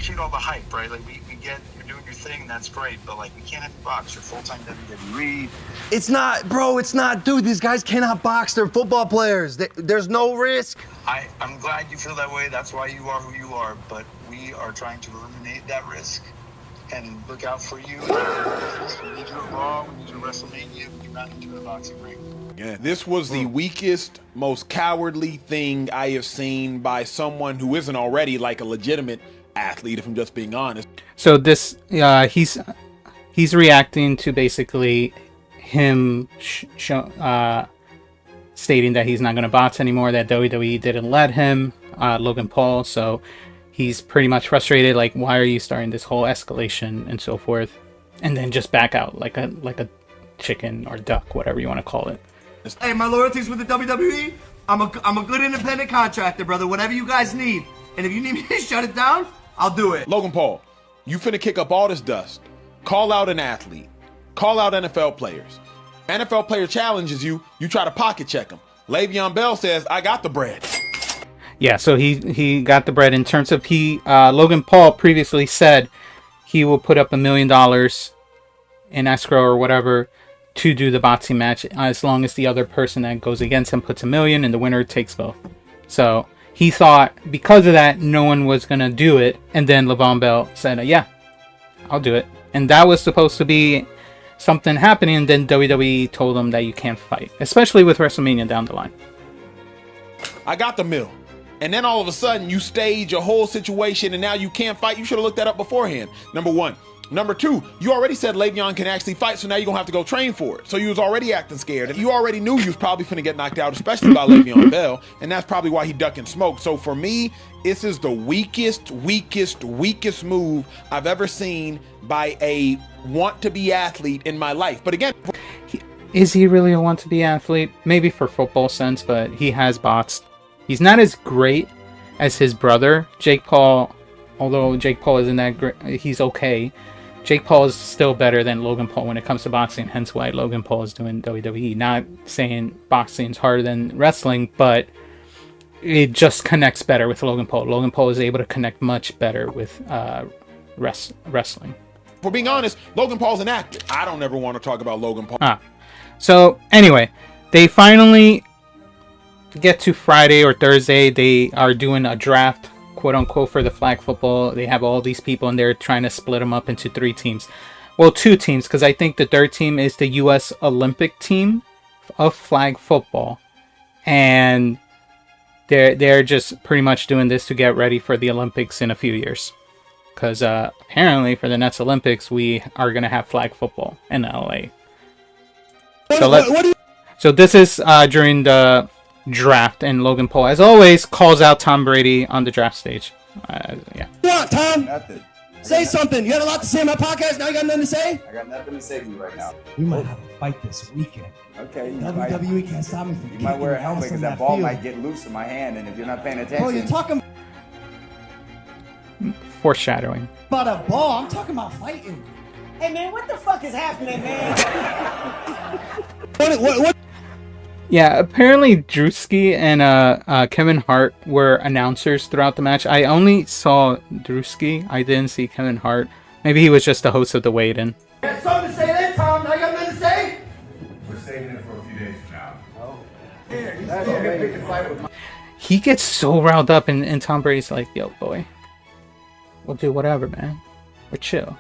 appreciate all the hype, right? Like we get you're doing your thing, that's great, but like we can't have you box. You're full-time WWE. It's not, bro. It's not, dude. These guys cannot box. They're football players. There's no risk. I'm glad you feel that way. That's why you are who you are. But we are trying to eliminate that risk and look out for you. We need you at Raw. We need you at WrestleMania. We do not need you in a boxing ring. Yeah, this was the weakest, most cowardly thing I have seen by someone who isn't already like a legitimate athlete, if I'm just being honest. So this, he's reacting to basically him stating that he's not going to box anymore, that WWE didn't let him, Logan Paul. So he's pretty much frustrated, like, why are you starting this whole escalation and so forth, and then just back out like a chicken or duck, whatever you want to call it. Hey, my loyalty's with the WWE. I'm a good independent contractor, brother. Whatever you guys need, and if you need me to shut it down, I'll do it. Logan Paul, you finna kick up all this dust. Call out an athlete. Call out NFL players. NFL player challenges you. You try to pocket check him. Le-Veon Ball says, "I got the bread." Yeah, so he got the bread in terms of Logan Paul previously said he will put up $1 million in escrow or whatever to do the boxing match, as long as the other person that goes against him puts $1 million and the winner takes both. So he thought because of that, no one was going to do it. And then Le-Veon Ball said, yeah, I'll do it. And that was supposed to be something happening. And then WWE told him that you can't fight, especially with WrestleMania down the line. I got the mill. And then all of a sudden you stage a whole situation and now you can't fight. You should have looked that up beforehand. Number one. Number two, you already said Le-Veon can actually fight, so now you're going to have to go train for it. So you was already acting scared. And you already knew you was probably finna get knocked out, especially by Le-Veon Ball, and that's probably why he ducking smoke. So for me, this is the weakest move I've ever seen by a want-to-be athlete in my life. But again... Is he really a want-to-be athlete? Maybe for football sense, but he has boxed. He's not as great as his brother, Jake Paul, although Jake Paul isn't that great. He's okay. Jake Paul is still better than Logan Paul when it comes to boxing, hence why Logan Paul is doing WWE. Not saying boxing is harder than wrestling, but it just connects better with Logan Paul. Logan Paul is able to connect much better with wrestling. For being honest, Logan Paul's an actor. I don't ever want to talk about Logan Paul. So anyway, they finally get to Friday or Thursday. They are doing a draft, quote unquote, for the flag football. They have all these people and they're trying to split them up into 3 teams. Well, 2 teams, because I think the third team is the U.S. Olympic team of flag football. And they're just pretty much doing this to get ready for the Olympics in a few years. Because apparently for the next Olympics, we are going to have flag football in LA. So this is during the draft, and Logan Paul, as always, calls out Tom Brady on the draft stage. Yeah. What, Tom? Nothing. Say something. You got a lot to say on my podcast. Now you got nothing to say? I got nothing to say to you right now. We might have a fight this weekend. Okay. WWE can't stop me from You might wear a helmet because that ball might get loose in my hand, and if you're not paying attention... Oh, you're talking Foreshadowing. about a ball. I'm talking about fighting. Hey, man, what the fuck is happening, man? What? Yeah, apparently Drewski and Kevin Hart were announcers throughout the match. I only saw Drewski. I didn't see Kevin Hart. Maybe he was just the host of the weigh-in. You got something to say then, Tom? Now you got nothing to say? We're saving it for a few days from now. Oh. Here, he's still gonna pick a fight with my... He gets so riled up, and Tom Brady's like, yo, boy, we'll do whatever, man. We're chill.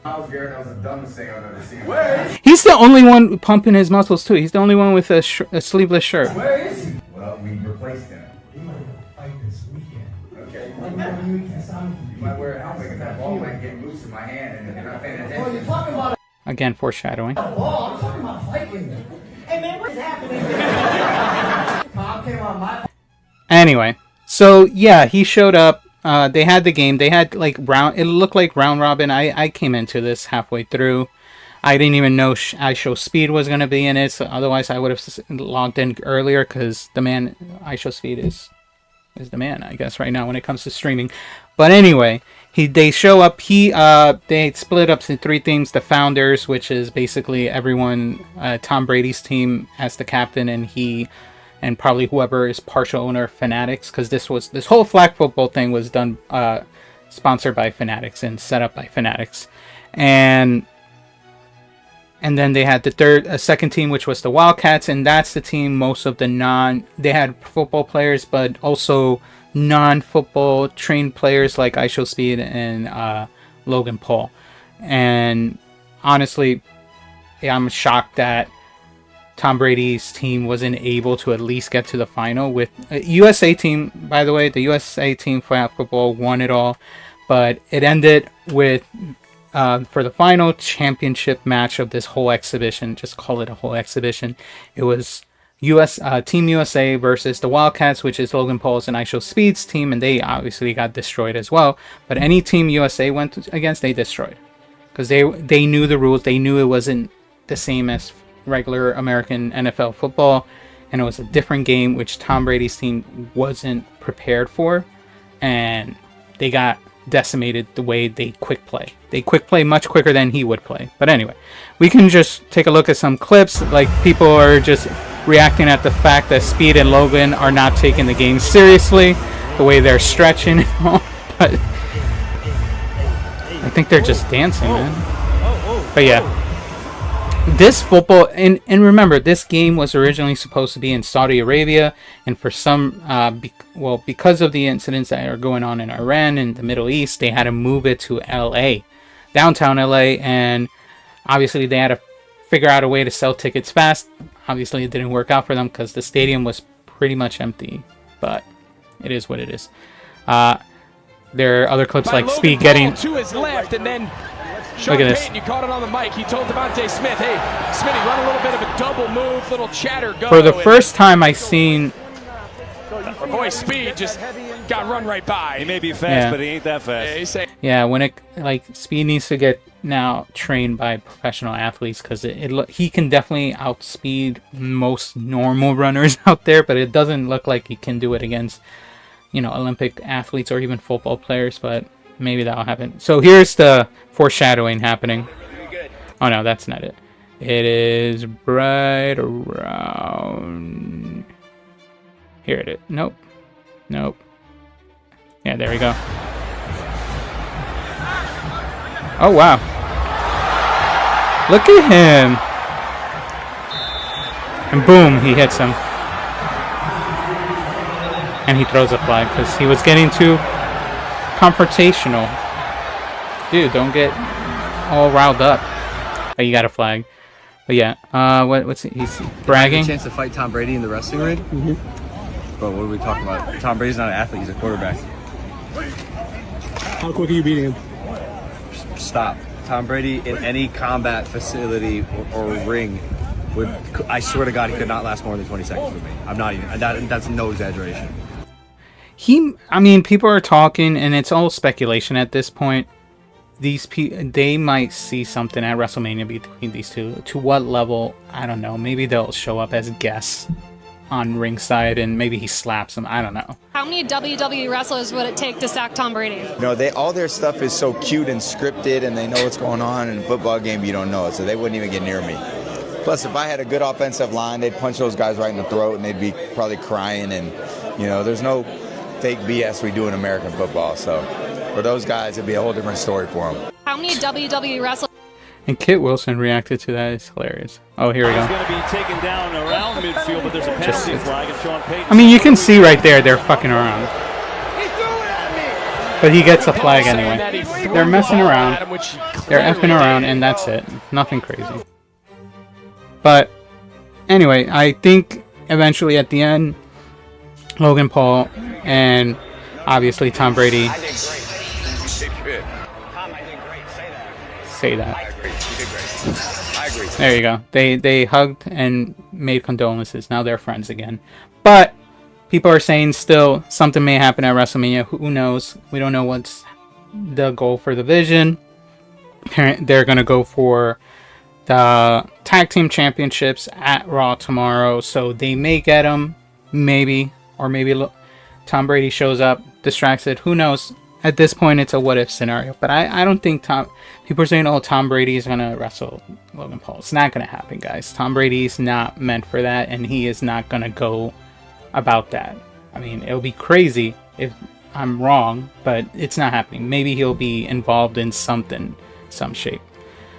Miles Garrett, that was the dumbest thing I've ever seen. Where is he? He's the only one pumping his muscles, too. He's the only one with a sleeveless shirt. Where is he? Well, we replaced him. We might have a fight this weekend. Okay. WWE can't stop me from... You might wear a helmet because that ball might get loose in my hand, and if you're not paying attention... Oh, you're talking about Again, foreshadowing. a ball. I'm talking about fighting. Hey, man, what is happening? Tom came on my... Anyway, so yeah, he showed up. They had the game. They had like round. It looked like round robin. I came into this halfway through. I didn't even know iShowSpeed was gonna be in it. So otherwise, I would have logged in earlier because the man iShowSpeed is the man, I guess, right now when it comes to streaming. But anyway, they show up. They split up into 3 teams. The Founders, which is basically everyone. Tom Brady's team as the captain, and probably whoever is partial owner of Fanatics, because this whole flag football thing was done sponsored by Fanatics and set up by Fanatics. And then they had a second team, which was the Wildcats, and that's the team most of they had football players, but also non-football trained players like IShowSpeed and Logan Paul. And honestly, I'm shocked that Tom Brady's team wasn't able to at least get to the final. With USA team, by the way, the USA team flag football won it all, but it ended with for the final championship match of this whole exhibition. Just call it a whole exhibition. It was Team USA versus the Wildcats, which is Logan Paul's and IShowSpeed's team, and they obviously got destroyed as well. But any team USA went against, they destroyed, because they knew the rules. They knew it wasn't the same as regular American NFL football, and it was a different game which Tom Brady's team wasn't prepared for, and they got decimated the way they quick play. They quick play much quicker than he would play. But anyway, we can just take a look at some clips. Like, people are just reacting at the fact that Speed and Logan are not taking the game seriously, the way they're stretching and all. But I think they're just dancing, man. But yeah, this football, and remember, this game was originally supposed to be in Saudi Arabia, and for some, because of the incidents that are going on in Iran and the Middle East, they had to move it to LA, downtown LA, and obviously they had to figure out a way to sell tickets fast. Obviously it didn't work out for them because the stadium was pretty much empty, but it is what it is. There are other clips like Logan Speed Paul getting to his left, and then look at this. Payton, you caught it on the mic. He told Devontae Smith, "Hey, Smitty, run a little bit of a double move, little chatter, go." For the first time I seen our boy Speed just got run right by. He may be fast, but he ain't that fast. Yeah, when it Speed needs to get now trained by professional athletes, because he can definitely outspeed most normal runners out there, but it doesn't look like he can do it against, Olympic athletes or even football players. But maybe that'll happen. So here's the foreshadowing happening. Oh no, that's not it. It is right around here. It is. Nope. Yeah, there we go. Oh wow. Look at him. And boom, he hits him. And he throws a flag because he was getting too confrontational. Dude, don't get all riled up. Oh, you got a flag. But yeah, what's he? He's bragging. A chance to fight Tom Brady in the wrestling ring? Mm-hmm. But what are we talking about? Tom Brady's not an athlete, he's a quarterback. How quick are you beating him? Stop. Tom Brady in any combat facility or ring I swear to God, he could not last more than 20 seconds with me. I'm not even, that's no exaggeration. People are talking, and it's all speculation at this point. They might see something at WrestleMania between these two. To what level, I don't know. Maybe they'll show up as guests on ringside, and maybe he slaps them. I don't know. How many WWE wrestlers would it take to sack Tom Brady? All their stuff is so cute and scripted, and they know what's going on. In a football game, you don't know it, so they wouldn't even get near me. Plus, if I had a good offensive line, they'd punch those guys right in the throat, and they'd be probably crying. And there's no fake BS we do in American football. So for those guys, it'd be a whole different story for them. How many WWE wrestlers? And Kit Wilson reacted to that. It's hilarious. Oh, here we go. He's going to be taken down around midfield, but there's a penalty flag, and Sean Payton. You can see right there they're fucking around. But he gets a flag anyway. They're messing around. They're effing around, and that's it. Nothing crazy. But anyway, I think eventually at the end, Logan Paul and obviously Tom Brady. I did great. You did good. Tom, I did great. Say that. Say that. I agree. You did great. I agree. There you go. They hugged and made condolences. Now they're friends again. But people are saying still something may happen at WrestleMania. Who knows? We don't know what's the goal for the Vision. They're going to go for the tag team championships at Raw tomorrow. So they may get them. Maybe. Or maybe Tom Brady shows up, distracts it. Who knows? At this point, it's a what-if scenario. But I don't think people are saying, oh, Tom Brady is going to wrestle Logan Paul. It's not going to happen, guys. Tom Brady is not meant for that, and he is not going to go about that. It would be crazy if I'm wrong, but it's not happening. Maybe he'll be involved in something, some shape.